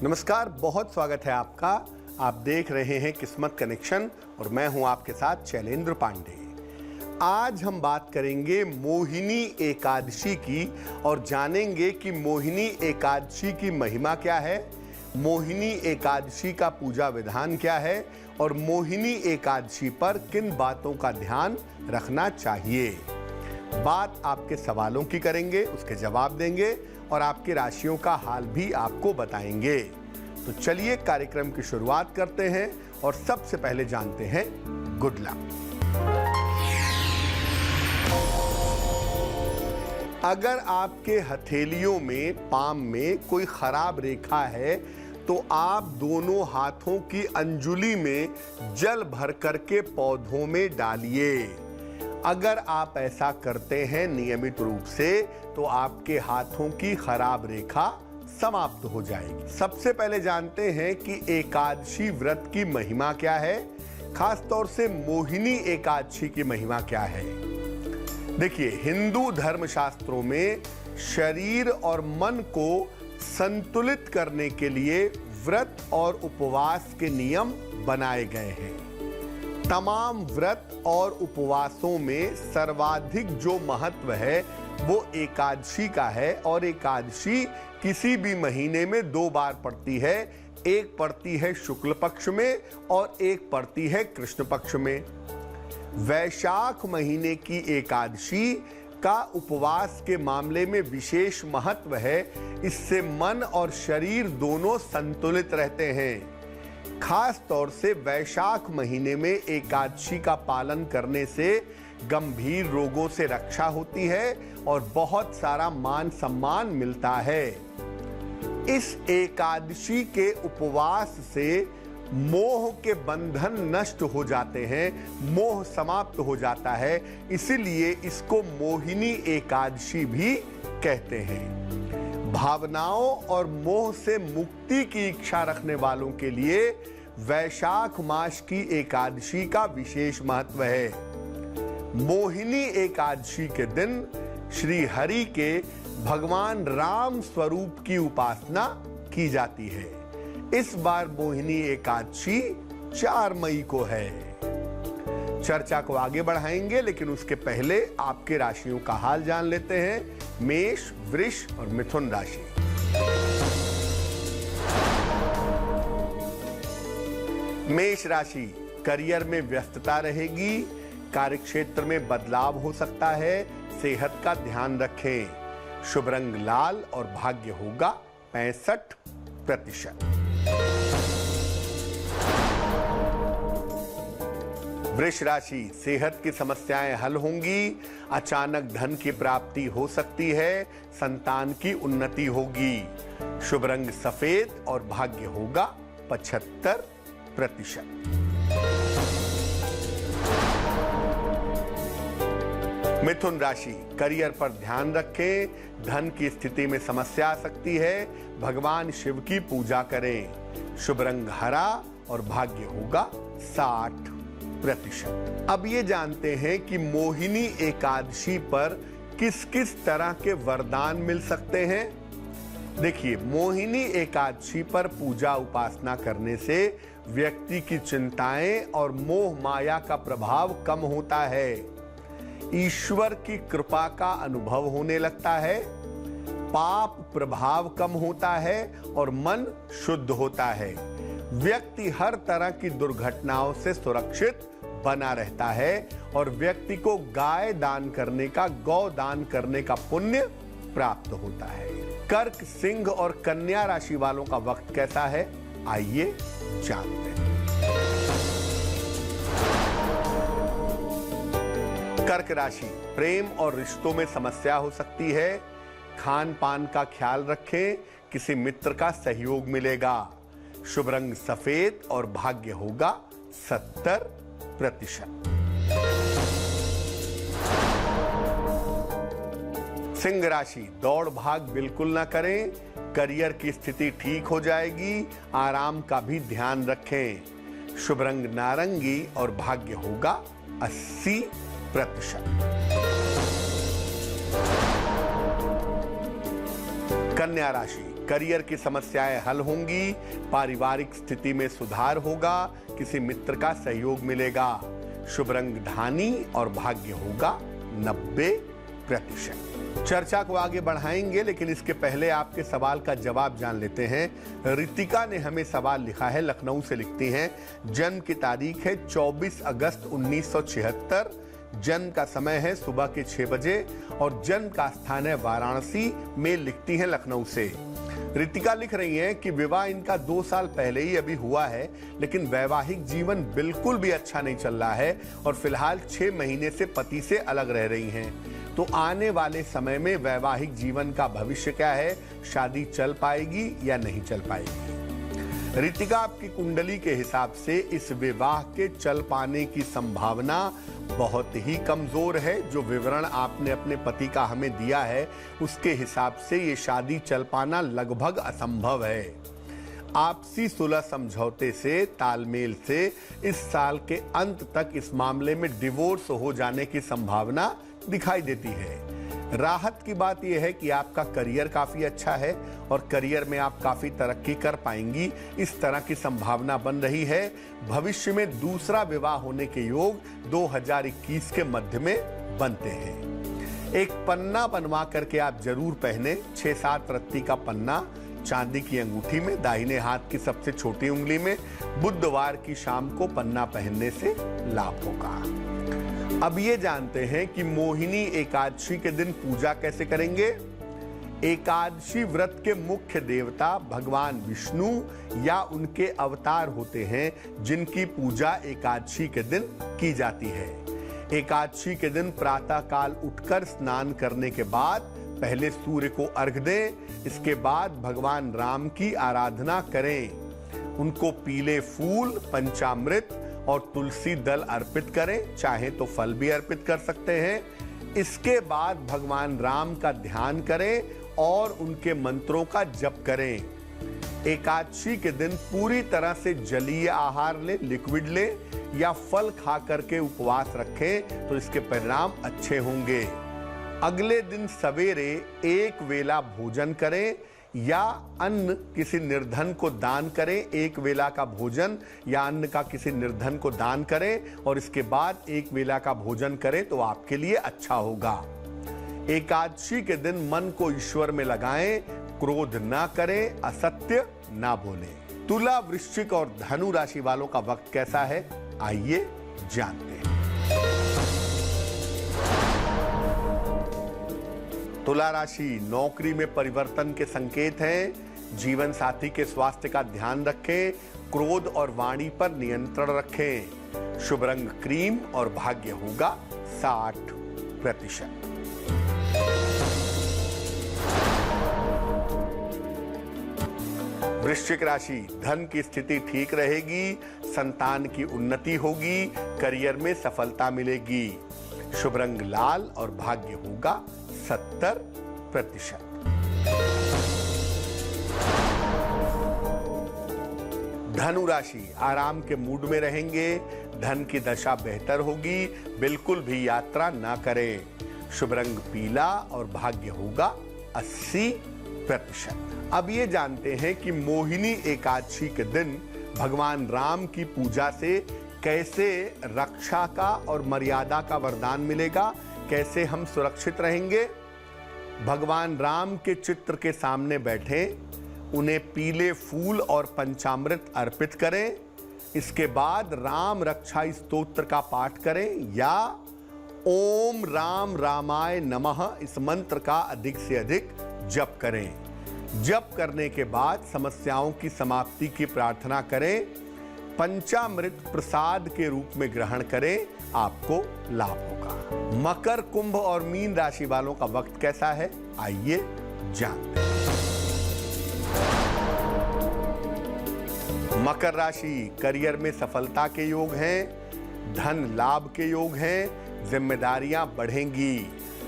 नमस्कार, बहुत स्वागत है आपका। आप देख रहे हैं किस्मत कनेक्शन और मैं हूं आपके साथ शैलेंद्र पांडे। आज हम बात करेंगे मोहिनी एकादशी की और जानेंगे कि मोहिनी एकादशी की महिमा क्या है, मोहिनी एकादशी का पूजा विधान क्या है और मोहिनी एकादशी पर किन बातों का ध्यान रखना चाहिए। बात आपके सवालों की करेंगे, उसके जवाब देंगे और आपकी राशियों का हाल भी आपको बताएंगे। तो चलिए कार्यक्रम की शुरुआत करते हैं और सबसे पहले जानते हैं गुड लक। अगर आपके हथेलियों में, पाम में कोई खराब रेखा है तो आप दोनों हाथों की अंजुली में जल भर करके पौधों में डालिए। अगर आप ऐसा करते हैं नियमित रूप से तो आपके हाथों की खराब रेखा समाप्त हो जाएगी। सबसे पहले जानते हैं कि एकादशी व्रत की महिमा क्या है, खास तौर से मोहिनी एकादशी की महिमा क्या है। देखिए, हिंदू धर्मशास्त्रों में शरीर और मन को संतुलित करने के लिए व्रत और उपवास के नियम बनाए गए हैं। तमाम व्रत और उपवासों में सर्वाधिक जो महत्व है वो एकादशी का है और एकादशी किसी भी महीने में 2 बार पड़ती है। एक पड़ती है शुक्ल पक्ष में और एक पड़ती है कृष्ण पक्ष में। वैशाख महीने की एकादशी का उपवास के मामले में विशेष महत्व है। इससे मन और शरीर दोनों संतुलित रहते हैं। खास तौर से वैशाख महीने में एकादशी का पालन करने से गंभीर रोगों से रक्षा होती है और बहुत सारा मान सम्मान मिलता है। इस एकादशी के उपवास से मोह के बंधन नष्ट हो जाते हैं, मोह समाप्त हो जाता है, इसीलिए इसको मोहिनी एकादशी भी कहते हैं। भावनाओं और मोह से मुक्ति की इच्छा रखने वालों के लिए वैशाख मास की एकादशी का विशेष महत्व है। मोहिनी एकादशी के दिन श्री हरि के भगवान राम स्वरूप की उपासना की जाती है। इस बार मोहिनी एकादशी 4 मई को है। चर्चा को आगे बढ़ाएंगे, लेकिन उसके पहले आपके राशियों का हाल जान लेते हैं। मेष, वृष और मिथुन राशि। मेष राशि, करियर में व्यस्तता रहेगी, कार्यक्षेत्र में बदलाव हो सकता है, सेहत का ध्यान रखें। शुभ रंग लाल और भाग्य होगा 65%। वृष राशि, सेहत की समस्याएं हल होंगी, अचानक धन की प्राप्ति हो सकती है, संतान की उन्नति होगी। शुभ रंग सफेद और भाग्य होगा 75%। मिथुन राशि, करियर पर ध्यान रखें, धन की स्थिति में समस्या आ सकती है, भगवान शिव की पूजा करें। शुभ रंग हरा और भाग्य होगा 60%। अब ये जानते हैं कि मोहिनी एकादशी पर किस किस तरह के वरदान मिल सकते हैं। देखिए, मोहिनी एकादशी पर पूजा उपासना करने से व्यक्ति की चिंताएं और मोह माया का प्रभाव कम होता है, ईश्वर की कृपा का अनुभव होने लगता है, पाप प्रभाव कम होता है और मन शुद्ध होता है। व्यक्ति हर तरह की दुर्घटनाओं से सुरक्षित बना रहता है और व्यक्ति को गाय दान करने का, गौ दान करने का पुण्य प्राप्त होता है। कर्क, सिंह और कन्या राशि वालों का वक्त कैसा है, आइए जानते हैं। कर्क राशि, प्रेम और रिश्तों में समस्या हो सकती है, खान पान का ख्याल रखें, किसी मित्र का सहयोग मिलेगा। शुभ रंग सफेद और भाग्य होगा 70%। सिंह राशि, दौड़ भाग बिल्कुल ना करें, करियर की स्थिति ठीक हो जाएगी, आराम का भी ध्यान रखें। शुभ रंग नारंगी और भाग्य होगा 80%। कन्या राशि, करियर की समस्याएं हल होंगी, पारिवारिक स्थिति में सुधार होगा, किसी मित्र का सहयोग मिलेगा। शुभ रंग धानी और भाग्य होगा 90%। चर्चा को आगे बढ़ाएंगे, लेकिन इसके पहले आपके सवाल का जवाब जान लेते हैं। रितिका ने हमें सवाल लिखा है, लखनऊ से लिखती हैं। जन्म की तारीख है 24 अगस्त 1976, जन्म का समय है सुबह के 6 बजे और जन्म का स्थान है वाराणसी में। लिखती हैं लखनऊ से। रितिका लिख रही हैं कि विवाह इनका 2 साल पहले ही अभी हुआ है, लेकिन वैवाहिक जीवन बिल्कुल भी अच्छा नहीं चल रहा है और फिलहाल 6 महीने से पति से अलग रह रही हैं। तो आने वाले समय में वैवाहिक जीवन का भविष्य क्या है? शादी चल पाएगी या नहीं चल पाएगी? रितिका, आपकी कुंडली के हिसाब से इस विवाह के चल पाने की संभावना बहुत ही कमजोर है। जो विवरण आपने अपने पति का हमें दिया है, उसके हिसाब से ये शादी चल पाना लगभग असंभव है। आपसी सुलह समझौते से, तालमेल से इस साल के अंत तक इस मामले में डिवोर्स हो जाने की संभावना दिखाई देती है। राहत की बात यह है कि आपका करियर काफी अच्छा है और करियर में आप काफी तरक्की कर पाएंगी, इस तरह की संभावना बन रही है। भविष्य में दूसरा विवाह होने के योग 2021 के मध्य में बनते हैं। एक पन्ना बनवा करके आप जरूर पहने, 6-7 रत्ती का पन्ना चांदी की अंगूठी में, दाहिने हाथ की सबसे छोटी उंगली में। बुधवार की शाम को पन्ना पहनने से लाभ होगा। अब ये जानते हैं कि मोहिनी एकादशी के दिन पूजा कैसे करेंगे। एकादशी व्रत के मुख्य देवता भगवान विष्णु या उनके अवतार होते हैं, जिनकी पूजा एकादशी के दिन की जाती है। एकादशी के दिन प्रातः काल उठकर स्नान करने के बाद पहले सूर्य को अर्घ दें, इसके बाद भगवान राम की आराधना करें। उनको पीले फूल, पंचामृत और तुलसी दल अर्पित करें, चाहे तो फल भी अर्पित कर सकते हैं। इसके बाद भगवान राम का ध्यान करें और उनके मंत्रों का जप करें। एकादशी के दिन पूरी तरह से जलीय आहार लें, लिक्विड लें या फल खा करके उपवास रखें, तो इसके परिणाम अच्छे होंगे। अगले दिन सवेरे एक वेला भोजन करें या अन्न किसी निर्धन को दान करें। एक वेला का भोजन या अन्न का किसी निर्धन को दान करें और इसके बाद एक वेला का भोजन करें तो आपके लिए अच्छा होगा। एकादशी के दिन मन को ईश्वर में लगाएं, क्रोध ना करें, असत्य ना बोलें। तुला, वृश्चिक और धनु राशि वालों का वक्त कैसा है, आइए जानते हैं। तुला राशि, नौकरी में परिवर्तन के संकेत हैं। जीवन साथी के स्वास्थ्य का ध्यान रखें। क्रोध और वाणी पर नियंत्रण रखें। शुभ रंग क्रीम और भाग्य होगा 60%। वृश्चिक राशि, धन की स्थिति ठीक रहेगी, संतान की उन्नति होगी, करियर में सफलता मिलेगी। शुभ रंग लाल और भाग्य होगा 70%। धनु राशि, आराम के मूड में रहेंगे, धन की दशा बेहतर होगी, बिल्कुल भी यात्रा ना करें। शुभ रंग पीला और भाग्य होगा 80%। अब ये जानते हैं कि मोहिनी एकादशी के दिन भगवान राम की पूजा से कैसे रक्षा का और मर्यादा का वरदान मिलेगा, कैसे हम सुरक्षित रहेंगे। भगवान राम के चित्र के सामने बैठें, उन्हें पीले फूल और पंचामृत अर्पित करें। इसके बाद राम रक्षा स्तोत्र का पाठ करें या ओम राम रामाय नमः इस मंत्र का अधिक से अधिक जप करें। जप करने के बाद समस्याओं की समाप्ति की प्रार्थना करें। पंचामृत प्रसाद के रूप में ग्रहण करें, आपको लाभ होगा। मकर, कुंभ और मीन राशि वालों का वक्त कैसा है, आइए जानते हैं। मकर राशि, करियर में सफलता के योग हैं, धन लाभ के योग हैं, जिम्मेदारियां बढ़ेंगी।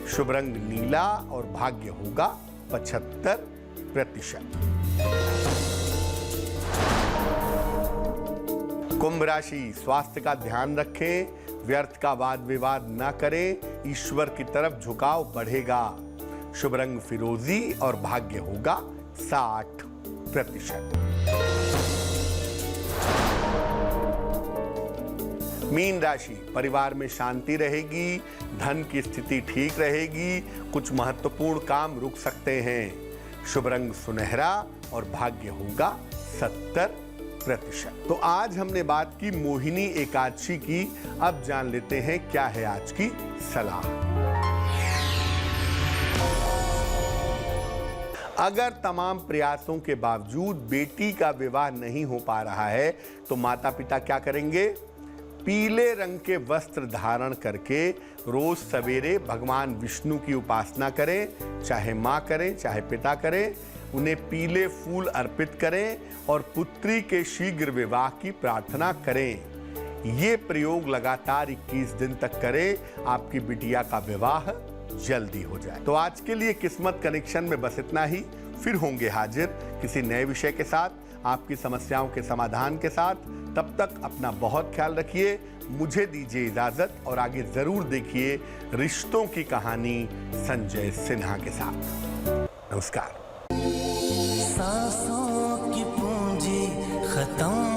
शुभ रंग नीला और भाग्य होगा 75%। कुंभ राशि, स्वास्थ्य का ध्यान रखें, व्यर्थ का वाद विवाद न करें, ईश्वर की तरफ झुकाव बढ़ेगा। शुभ रंग फिरोजी और भाग्य होगा 60%। मीन राशि, परिवार में शांति रहेगी, धन की स्थिति ठीक रहेगी, कुछ महत्वपूर्ण काम रुक सकते हैं। शुभ रंग सुनहरा और भाग्य होगा 70%। तो आज हमने बात की मोहिनी एकादशी की, अब जान लेते हैं क्या है आज की सलाह। अगर तमाम प्रयासों के बावजूद बेटी का विवाह नहीं हो पा रहा है तो माता पिता क्या करेंगे? पीले रंग के वस्त्र धारण करके रोज सवेरे भगवान विष्णु की उपासना करें, चाहे माँ करें चाहे पिता करें, उन्हें पीले फूल अर्पित करें और पुत्री के शीघ्र विवाह की प्रार्थना करें। ये प्रयोग लगातार 21 दिन तक करें, आपकी बिटिया का विवाह जल्दी हो जाए। तो आज के लिए किस्मत कनेक्शन में बस इतना ही। फिर होंगे हाजिर किसी नए विषय के साथ, आपकी समस्याओं के समाधान के साथ। तब तक अपना बहुत ख्याल रखिए, मुझे दीजिए इजाजत और आगे जरूर देखिए रिश्तों की कहानी संजय सिन्हा के साथ। नमस्कार। सांसों की पूंजी खत्म